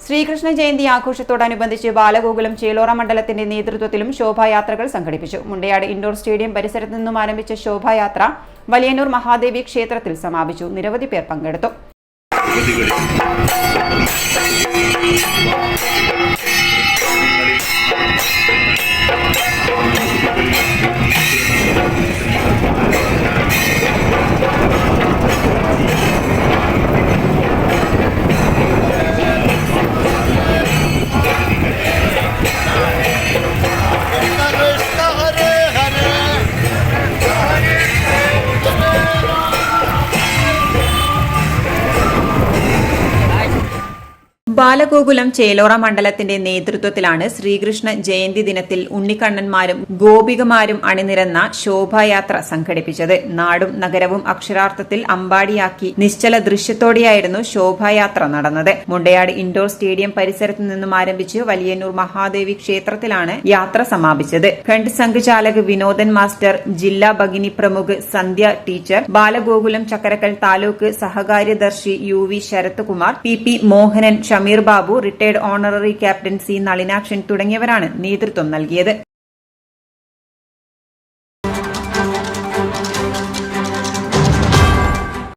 ശ്രീകൃഷ്ണ ജയന്തി ആഘോഷത്തോടനുബന്ധിച്ച് ബാലഗോകുലം ചേലോറ മണ്ഡലത്തിന്റെ നേതൃത്വത്തിലും ശോഭായാത്രകൾ സംഘടിപ്പിച്ചു. Mundayad indoor stadium പരിസരത്ത് നിന്നും ആരംഭിച്ച ശോഭായാത്ര വലിയന്നൂർ മഹാദേവി ക്ഷേത്രത്തിൽ സമാപിച്ചു. നിരവധി പേർ പങ്കെടുത്തു. ബാലഗോകുലം ചേലോറ മണ്ഡലത്തിന്റെ നേതൃത്വത്തിലാണ് ശ്രീകൃഷ്ണ ജയന്തി ദിനത്തിൽ ഉണ്ണിക്കണ്ണന്മാരും ഗോപികമാരും അണിനിരന്ന ശോഭായാത്ര സംഘടിപ്പിച്ചത്. നാടും നഗരവും അക്ഷരാർത്ഥത്തിൽ അമ്പാടിയാക്കി നിശ്ചല ദൃശ്യത്തോടെയായിരുന്നു ശോഭായാത്ര നടന്നത്. മുണ്ടയാട് ഇൻഡോർ സ്റ്റേഡിയം പരിസരത്ത് നിന്നും ആരംഭിച്ച് വലിയന്നൂർ മഹാദേവി ക്ഷേത്രത്തിലാണ് യാത്ര സമാപിച്ചത്. ഖണ്ഡ് സംഘ് ചാലക് വിനോദൻ മാസ്റ്റർ, ജില്ലാ ഭഗിനി പ്രമുഖ് സന്ധ്യ ടീച്ചർ, ബാലഗോകുലം ചക്കരക്കൽ താലൂക്ക് സഹകാര്യദർശി UV Sharath Kumar, PP Mohanan, Shameer Babu, retired honorary captain C Nalinakshan തുടങ്ങിയവരാണ് നേതൃത്വം നൽകിയത്.